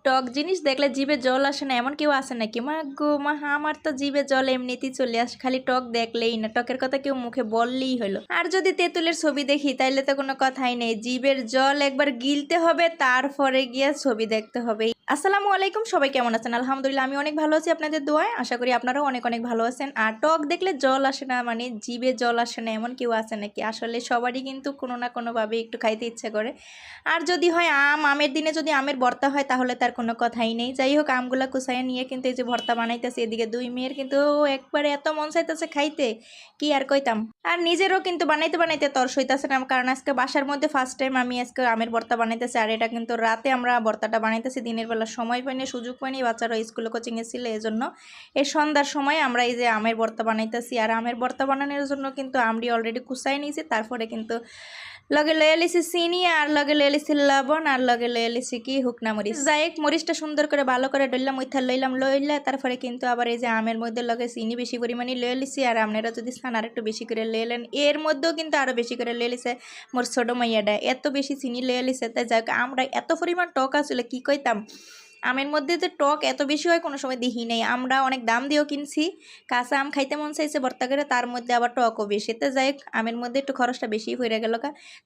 টক জিনিস দেখলে জিভে জল আসে না এমন কেউ আসে নাকি? মা গো মা, আমার তো জিভে জল এমনিতেই চলে আসে খালি টক দেখলেই না, টকের কথা কেউ মুখে বললেই হলো। আর যদি তেঁতুলের ছবি দেখি তাইলে তো কোনো কথাই নেই, জিভের জল একবার গিলতে হবে তারপরে গিয়ে ছবি দেখতে হবে। আসসালামু আলাইকুম, সবাই কেমন আছেন? আলহামদুলিল্লাহ আমি অনেক ভালো আছি আপনাদের দোয়ায়, আশা করি আপনারাও অনেক অনেক ভালো আছেন। আর টক দেখলে জল আসে না মানে জিভে জল আসে না এমন কেউ আছে নাকি? আসলে সবারই কিন্তু কোনো না কোনোভাবে একটু খাইতে ইচ্ছে করে। আর যদি হয় আমের দিনে যদি আমের ভর্তা হয় তাহলে তার কোনো কথাই নেই। যাই হোক, আমগুলা কুচাইয়া নিয়ে কিন্তু এই যে ভর্তা বানাইতেছে, এদিকে দুই মেয়ের কিন্তু একবারে এত মন চাইতেছে খাইতে, কি আর কইতাম। আর নিজেরও কিন্তু বানাইতে বানাইতে তরস হইতেছে না, কারণ আজকে বাসার মধ্যে ফার্স্ট টাইম আমি আজকে আমের ভর্তা বানাইতেছি। আর এটা কিন্তু রাতে আমরা ভর্তাটা বানাইতেছি, দিনের বেলা সময় পাইনি, সুযোগ পাইনি, বাচ্চারা স্কুলে কোচিংয়ে ছিল, এই জন্য এই সন্ধ্যার সময় আমরা এই যে আমের ভর্তা বানাইতেছি। আর আমের ভর্তা বানানোর জন্য কিন্তু আমটি অলরেডি কুচাই নিয়েছি, তারপরে কিন্তু লগে লয়ে লিছি চিনি, আর লগে লয়ে লিছি লবণ, আর লগে লয়ে লিছি কি হুকনা মরিচ। যাই হোক, মরিচটা সুন্দর করে ভালো করে ডললাম, উইথা লইলাম, লইলে তারপরে কিন্তু আবার এই যে আমের মধ্যে লগে চিনি বেশি পরিমাণে লয়ে লিছি। আর আপনারা যদি চান আর একটু বেশি করে লইলেন, এর মধ্যেও কিন্তু আরও বেশি করে লয়ে লিছে মোর ছোট মাইয়াটা, এত বেশি চিনি লয়ে লিছে। তাই যাই হোক, আমরা এত পরিমাণ টক আসলে কি কইতাম, আমের মধ্যে যে টক এত বেশি হয় কোনো সময় দেখি নাই। আমরা অনেক দাম দিয়েও কিনছি, কাঁচা আম খাইতে মন চাইছে ভর্তা করে, তার মধ্যে আবার টকও বেশি। তো যাই হোক, আমের মধ্যে একটু খরচটা বেশি হয়ে গেল।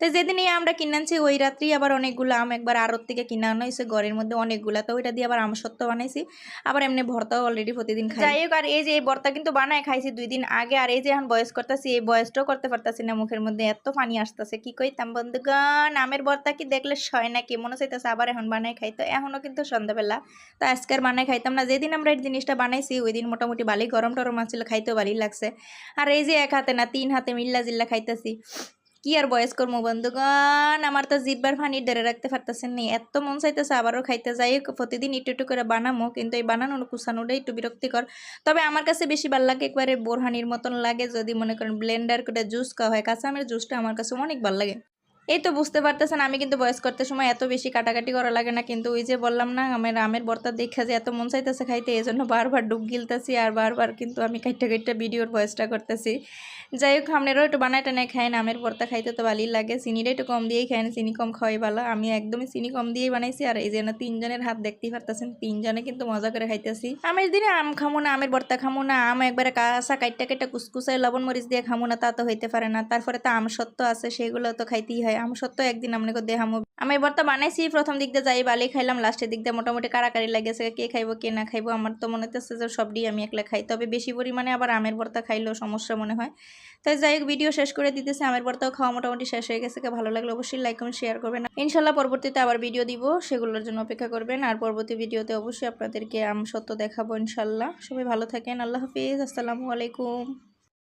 তো যেদিন এই আমরা কিনে আনছি ওই রাত্রি আবার অনেকগুলো আম একবার আড়ত থেকে কিনে আনা হয়েছে ঘরের মধ্যে অনেকগুলো, তো ওইটা দিয়ে আবার আমসত্ত্ব বানাইছি, আবার এমনি ভর্তাও অলরেডি প্রতিদিন খাই। যাই হোক, আর এই যে এই ভর্তা কিন্তু বানায় খাইছি 2 দিন আগে, আর এই যে এখন বয়স করতেছি, এই বয়সটাও করতে পারতাছি না, মুখের মধ্যে এত পানি আসতেছে কি কইতাম বন্ধুগণ। আমের ভর্তা কি দেখলে সয় নাকি, মনে চাইতেছে আবার এখন বানাই খাই। তো এখনও কিন্তু সন্ধ্যাবেলা, তো আজকের বানাই খাইতাম না। যেদিন আমরা এই জিনিসটা বানাইছি ওই দিন মোটামুটি ভালোই গরম টরম আসছিল, খাইতেও ভালোই লাগছে। আর এই যে এক হাতে না 3 হাতে মিল্লা জিল্লা খাইতেছি, কি আর বয়স করবো বন্ধুগণ। আমার তো জিব্বার ফানি ধরে রাখতে পারতেছেন নি, এত মন চাইতেছে আবারও খাইতে। যাই প্রতিদিন একটু একটু করে বানামো, কিন্তু এই বানানো কুচানোটাই একটু বিরক্তিকর। তবে আমার কাছে বেশি ভালো লাগে, একবারে বোরহানির মতন লাগে যদি মনে করেন ব্লেন্ডার করে জুস খাওয়া হয়। কাঁচা আমের জুসটা আমার কাছে অনেক ভালো লাগে। এই তো বুঝতে পারতেছেন, আমি কিন্তু বয়স করতে সময় এত বেশি কাটাকাটি করা লাগে না, কিন্তু ওই যে বললাম না আমের ভর্তা দেখা যে এত মন চাইতেছে খাইতে, এই জন্য বারবার ডুব গিলতেছি, আর বারবার কিন্তু আমি কাইটা কাইটা ভিডিওর ভয়েসটা করতেছি। যাই হোক, আপনারাও একটু বানায় টানায় খায় না, আমের ভর্তা খাইতে তো ভালোই লাগে। চিনিটা একটু কম দিয়েই খায় না, চিনি কম খাওয়াই ভালো। আমি একদমই চিনি কম দিয়েই বানাইছি। আর এই যে 3 জনের হাত দেখতেই পারতেছেন, 3 জনে কিন্তু মজা করে খাইতেছি। আমের দিনে আম খামো না, আমের ভর্তা খামো না, আম একবারে কাঁচা কাইটা কাইটা কুচকুচায় লবণ মরিচ দিয়ে খামো না, তা তো হইতে পারে না। তারপরে তো আম সত্ত্ব আছে, সেগুলো তো খাইতেই হয়। আম সত্ত্ব একদিন আপনাকে দেখামো। আমি ভর্তা বানাইছি, প্রথম দিক দিয়ে যাই ভালোই খাইলাম, লাস্টের দিক দিয়ে মোটামুটি কারাকারি লাগেছে, কে খাইবো কে না খাইবো। আমার তো মনে হচ্ছে যে সবটি আমি একলা খাই, তবে বেশি পরিমাণে আবার আমের ভর্তা খাইলেও সমস্যা মনে হয়। তাই যাই হোক, ভিডিও শেষ করে দিতেছে, আমের ভর্তাও খাওয়া মোটামুটি শেষ হয়ে গেছে। ভালো লাগলে অবশ্যই লাইক কমেন্ট শেয়ার করবেন। ইনশাল্লাহ পরবর্তীতে আবার ভিডিও দিব, সেগুলোর জন্য অপেক্ষা করবেন। আর পরবর্তী ভিডিওতে অবশ্যই আপনাদেরকে আম সত্য দেখাবো ইনশাল্লাহ। সবাই ভালো থাকেন, আল্লাহ হাফিজ, আসসালামু আলাইকুম।